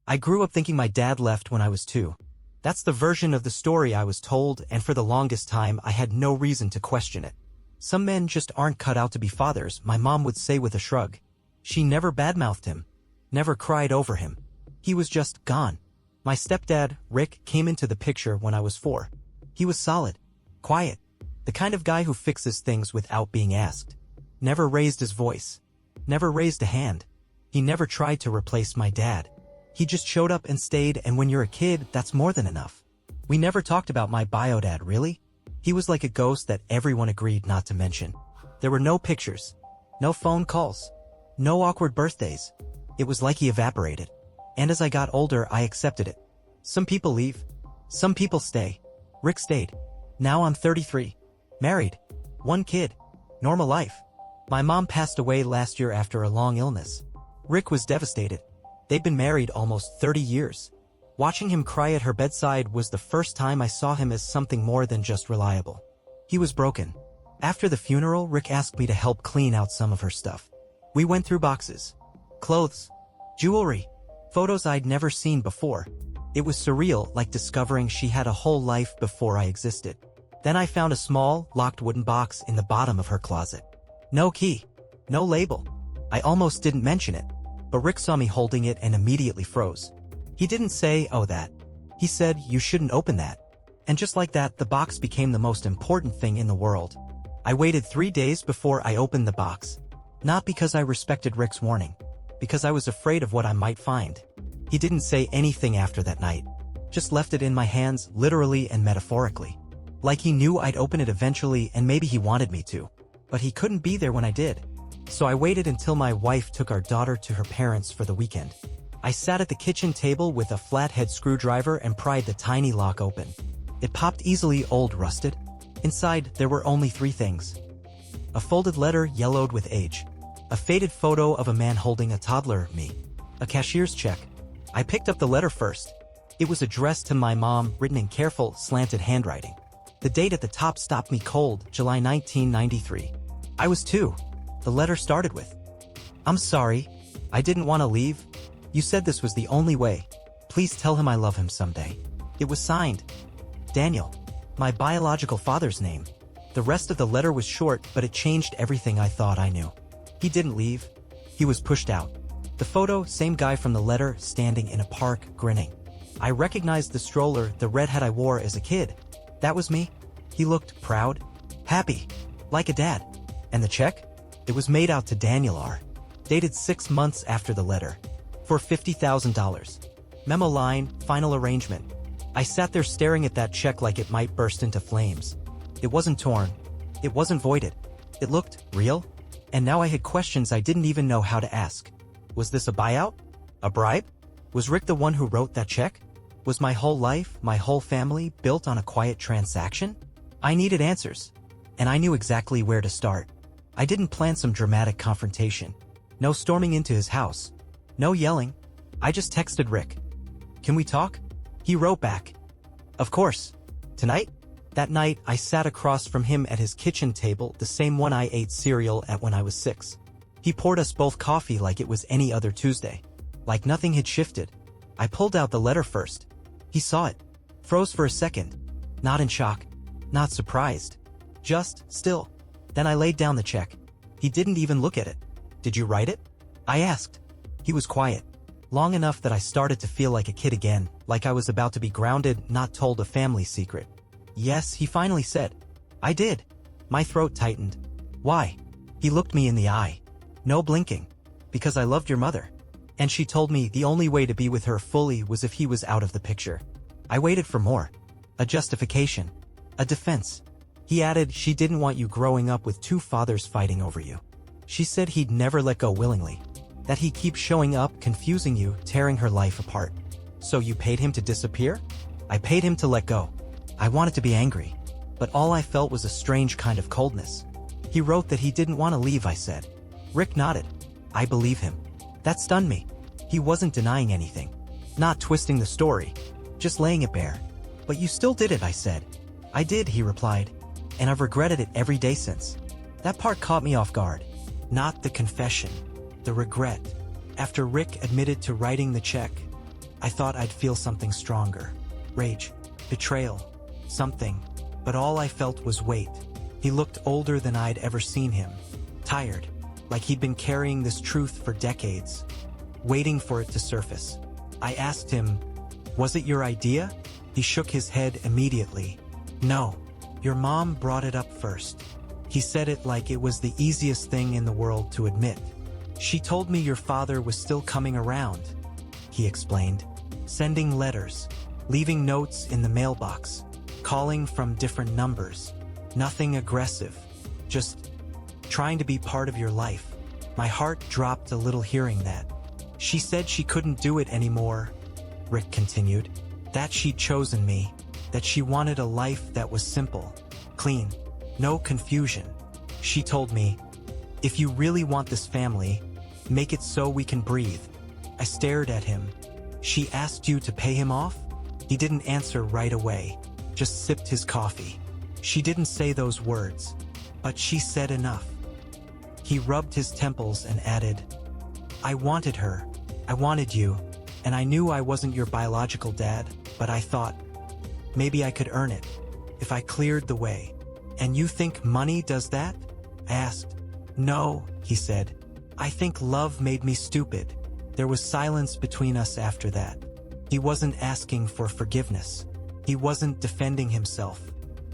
I grew up thinking my dad left when I was 2. That's the version of the story I was told, and for the longest time I had no reason to question it. Some men just aren't cut out to be fathers, my mom would say with a shrug. She never badmouthed him, never cried over him. He was just gone. My stepdad, Rick, came into the picture when I was 4. He was solid, quiet, the kind of guy who fixes things without being asked. Never raised his voice, never raised a hand. He never tried to replace my dad. He just showed up and stayed, and when you're a kid, that's more than enough. We never talked about my bio dad, really. He was like a ghost that everyone agreed not to mention. There were no pictures, no phone calls, no awkward birthdays. It was like he evaporated. And as I got older, I accepted it. Some people leave, some people stay. Rick stayed. Now I'm 33, married, 1 kid, normal life. My mom passed away last year after a long illness. Rick was devastated. They'd been married almost 30 years. Watching him cry at her bedside was the first time I saw him as something more than just reliable. He was broken. After the funeral, Rick asked me to help clean out some of her stuff. We went through boxes, clothes, jewelry, photos I'd never seen before. It was surreal, like discovering she had a whole life before I existed. Then I found a small, locked wooden box in the bottom of her closet. No key, no label. I almost didn't mention it, but Rick saw me holding it and immediately froze. He didn't say, "Oh, that." He said, "You shouldn't open that." And just like that, the box became the most important thing in the world. I waited 3 days before I opened the box. Not because I respected Rick's warning, because I was afraid of what I might find. He didn't say anything after that night, just left it in my hands, literally and metaphorically. Like he knew I'd open it eventually, and maybe he wanted me to. But he couldn't be there when I did. So I waited until my wife took our daughter to her parents for the weekend. I sat at the kitchen table with a flathead screwdriver and pried the tiny lock open. It popped easily, old, rusted. Inside, there were only 3 things. A folded letter yellowed with age. A faded photo of a man holding a toddler, me. A cashier's check. I picked up the letter first. It was addressed to my mom, written in careful, slanted handwriting. The date at the top stopped me cold, July 1993. I was 2. The letter started with, "I'm sorry. I didn't want to leave. You said this was the only way. Please tell him I love him someday." It was signed Daniel, my biological father's name. The rest of the letter was short, but it changed everything I thought I knew. He didn't leave. He was pushed out. The photo, same guy from the letter, standing in a park, grinning. I recognized the stroller, the red hat I wore as a kid. That was me. He looked proud, happy, like a dad. And the check? It was made out to Daniel R., dated 6 months after the letter, for $50,000. Memo line, final arrangement. I sat there staring at that check like it might burst into flames. It wasn't torn. It wasn't voided. It looked real. And now I had questions I didn't even know how to ask. Was this a buyout? A bribe? Was Rick the one who wrote that check? Was my whole life, my whole family, built on a quiet transaction? I needed answers. And I knew exactly where to start. I didn't plan some dramatic confrontation. No storming into his house. No yelling. I just texted Rick. "Can we talk?" He wrote back, "Of course. Tonight?" That night, I sat across from him at his kitchen table, the same one I ate cereal at when I was 6. He poured us both coffee like it was any other Tuesday. Like nothing had shifted. I pulled out the letter first. He saw it. Froze for a second. Not in shock. Not surprised. Just still. Then I laid down the check. He didn't even look at it. "Did you write it?" I asked. He was quiet. Long enough that I started to feel like a kid again, like I was about to be grounded, not told a family secret. "Yes," he finally said. "I did." My throat tightened. "Why?" He looked me in the eye. No blinking. "Because I loved your mother. And she told me the only way to be with her fully was if he was out of the picture." I waited for more. A justification. A defense. He added, "She didn't want you growing up with 2 fathers fighting over you. She said he'd never let go willingly. That he'd keep showing up, confusing you, tearing her life apart. So you paid him to disappear?" I paid him to let go. I wanted to be angry, but all I felt was a strange kind of coldness. "He wrote that he didn't want to leave," I said. Rick nodded. I believe him. That stunned me. He wasn't denying anything. Not twisting the story. Just laying it bare. "But you still did it," I said. "I did," he replied. "And I've regretted it every day since." That part caught me off guard. Not the confession. The regret. After Rick admitted to writing the check, I thought I'd feel something stronger. Rage. Betrayal. Something. But all I felt was weight. He looked older than I'd ever seen him. Tired. Like he'd been carrying this truth for decades. Waiting for it to surface. I asked him, "Was it your idea?" He shook his head immediately. "No. Your mom brought it up first." He said it like it was the easiest thing in the world to admit. "She told me your father was still coming around," he explained. "Sending letters, leaving notes in the mailbox, calling from different numbers. Nothing aggressive. Just trying to be part of your life." My heart dropped a little hearing that. "She said she couldn't do it anymore," Rick continued. "That she'd chosen me. That she wanted a life that was simple, clean, no confusion. She told me, 'If you really want this family, make it so we can breathe.'" I stared at him. "She asked you to pay him off?" He didn't answer right away, just sipped his coffee. "She didn't say those words, but she said enough." He rubbed his temples and added, "I wanted her. I wanted you, and I knew I wasn't your biological dad, but I thought, maybe I could earn it, if I cleared the way." "And you think money does that?" I asked. "No," he said. "I think love made me stupid." There was silence between us after that. He wasn't asking for forgiveness. He wasn't defending himself.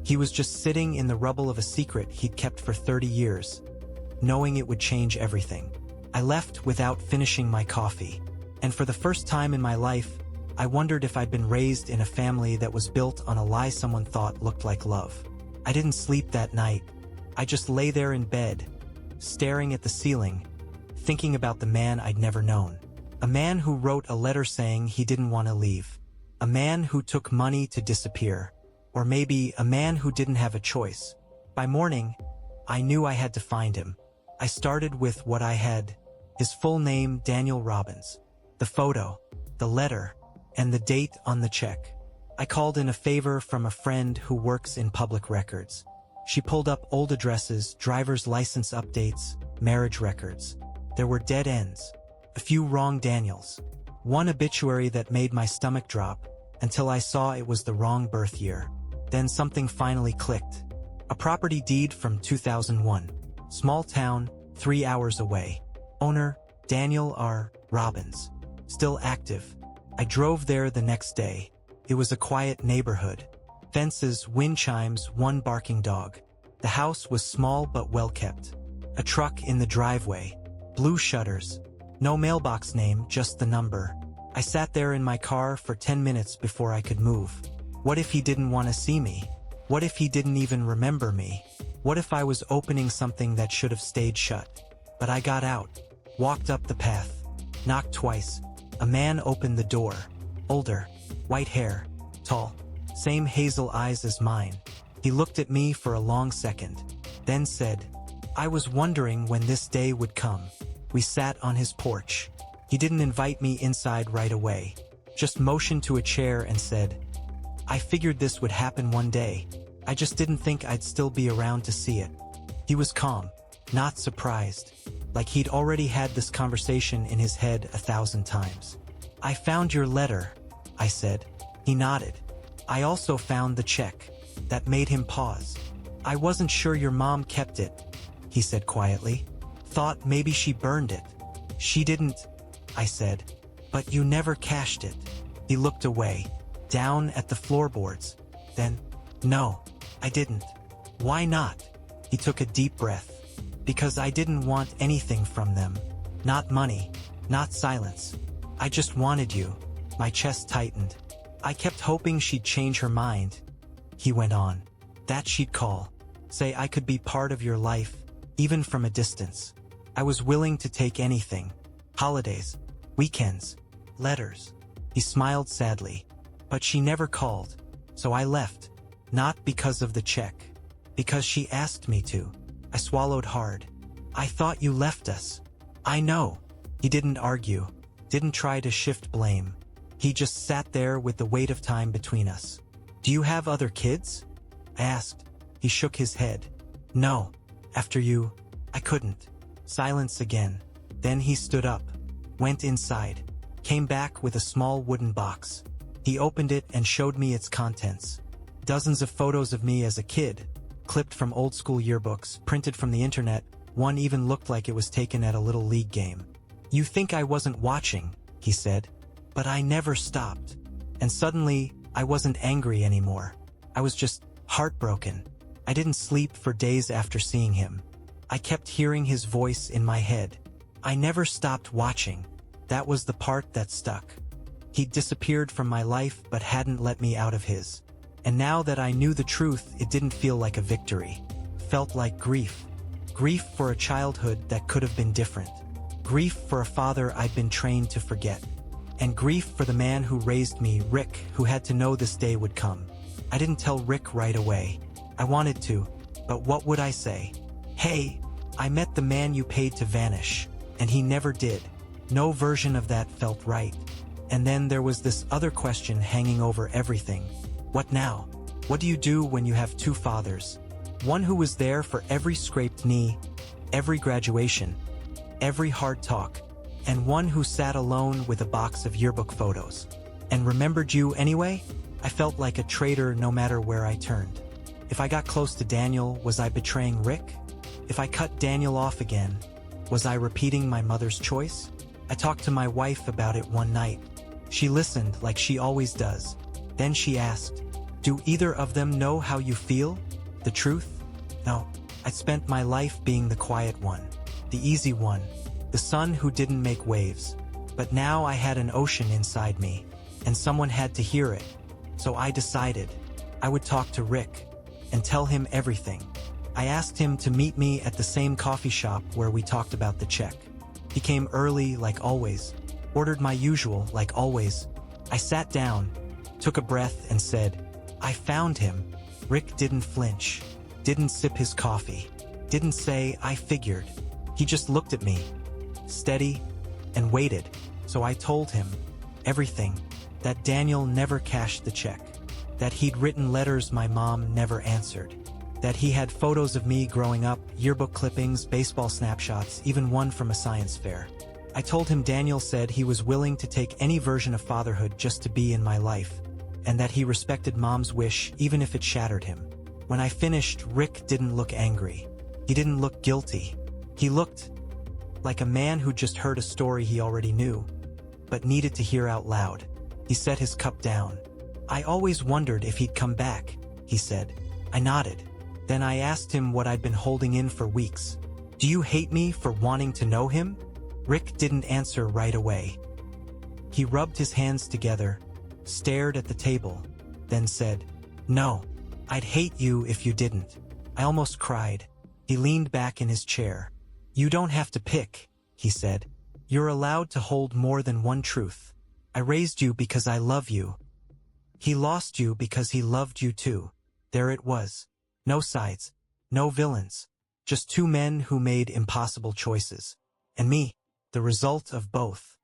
He was just sitting in the rubble of a secret he'd kept for 30 years, knowing it would change everything. I left without finishing my coffee, and for the first time in my life, I wondered if I'd been raised in a family that was built on a lie someone thought looked like love. I didn't sleep that night. I just lay there in bed, staring at the ceiling, thinking about the man I'd never known. A man who wrote a letter saying he didn't want to leave. A man who took money to disappear. Or maybe a man who didn't have a choice. By morning, I knew I had to find him. I started with what I had. His full name, Daniel Robbins. The photo, the letter, and the date on the check. I called in a favor from a friend who works in public records. She pulled up old addresses, driver's license updates, marriage records. There were dead ends. A few wrong Daniels. One obituary that made my stomach drop, until I saw it was the wrong birth year. Then something finally clicked. A property deed from 2001. Small town, 3 hours away. Owner, Daniel R. Robbins. Still active. I drove there the next day. It was a quiet neighborhood. Fences, wind chimes, one barking dog. The house was small but well kept. A truck in the driveway. Blue shutters. No mailbox name, just the number. I sat there in my car for 10 minutes before I could move. What if he didn't want to see me? What if he didn't even remember me? What if I was opening something that should have stayed shut? But I got out, walked up the path, knocked twice. A man opened the door. Older, white hair, tall, same hazel eyes as mine. He looked at me for a long second, then said, "I was wondering when this day would come." We sat on his porch. He didn't invite me inside right away, just motioned to a chair and said, "I figured this would happen one day. I just didn't think I'd still be around to see it." He was calm, not surprised, like he'd already had this conversation in his head 1,000 times. "I found your letter," I said. He nodded. "I also found the check." That made him pause. "I wasn't sure your mom kept it," he said quietly. "Thought maybe she burned it." "She didn't," I said. "But you never cashed it." He looked away, down at the floorboards. Then, "No, I didn't." "Why not?" He took a deep breath. "Because I didn't want anything from them. Not money, not silence. I just wanted you." My chest tightened. "I kept hoping she'd change her mind," he went on. "That she'd call, say I could be part of your life, even from a distance. I was willing to take anything. Holidays, weekends, letters." He smiled sadly. "But she never called, so I left. Not because of the check. Because she asked me to." I swallowed hard. "I thought you left us." "I know." He didn't argue, didn't try to shift blame. He just sat there with the weight of time between us. "Do you have other kids?" I asked. He shook his head. "No. After you, I couldn't." Silence again. Then he stood up, went inside, came back with a small wooden box. He opened it and showed me its contents. Dozens of photos of me as a kid, clipped from old school yearbooks, printed from the internet. One even looked like it was taken at a little league game. "You think I wasn't watching," he said. But I never stopped. And suddenly, I wasn't angry anymore. I was just heartbroken. I didn't sleep for days after seeing him. I kept hearing his voice in my head. I never stopped watching. That was the part that stuck. He'd disappeared from my life but hadn't let me out of his. And now that I knew the truth, it didn't feel like a victory. Felt like grief. Grief for a childhood that could have been different. Grief for a father I'd been trained to forget. And grief for the man who raised me, Rick, who had to know this day would come. I didn't tell Rick right away. I wanted to, but what would I say? "Hey, I met the man you paid to vanish." And he never did. No version of that felt right. And then there was this other question hanging over everything. What now? What do you do when you have two fathers? One who was there for every scraped knee, every graduation, every hard talk, and one who sat alone with a box of yearbook photos and remembered you anyway? I felt like a traitor no matter where I turned. If I got close to Daniel, was I betraying Rick? If I cut Daniel off again, was I repeating my mother's choice? I talked to my wife about it one night. She listened like she always does. Then she asked, "Do either of them know how you feel? The truth?" No, I'd spent my life being the quiet one, the easy one, the son who didn't make waves. But now I had an ocean inside me, and someone had to hear it. So I decided I would talk to Rick and tell him everything. I asked him to meet me at the same coffee shop where we talked about the check. He came early like always, ordered my usual like always. I sat down, took a breath and said, "I found him." Rick didn't flinch, didn't sip his coffee, didn't say, "I figured." He just looked at me, steady, and waited. So I told him everything, that Daniel never cashed the check, that he'd written letters my mom never answered, that he had photos of me growing up, yearbook clippings, baseball snapshots, even one from a science fair. I told him Daniel said he was willing to take any version of fatherhood just to be in my life, and that he respected mom's wish even if it shattered him. When I finished, Rick didn't look angry. He didn't look guilty. He looked like a man who just heard a story he already knew, but needed to hear out loud. He set his cup down. "I always wondered if he'd come back," he said. I nodded. Then I asked him what I'd been holding in for weeks. "Do you hate me for wanting to know him?" Rick didn't answer right away. He rubbed his hands together, stared at the table, then said, "No, I'd hate you if you didn't." I almost cried. He leaned back in his chair. "You don't have to pick," he said. "You're allowed to hold more than one truth. I raised you because I love you. He lost you because he loved you too." There it was. No sides, no villains, just two men who made impossible choices. And me, the result of both.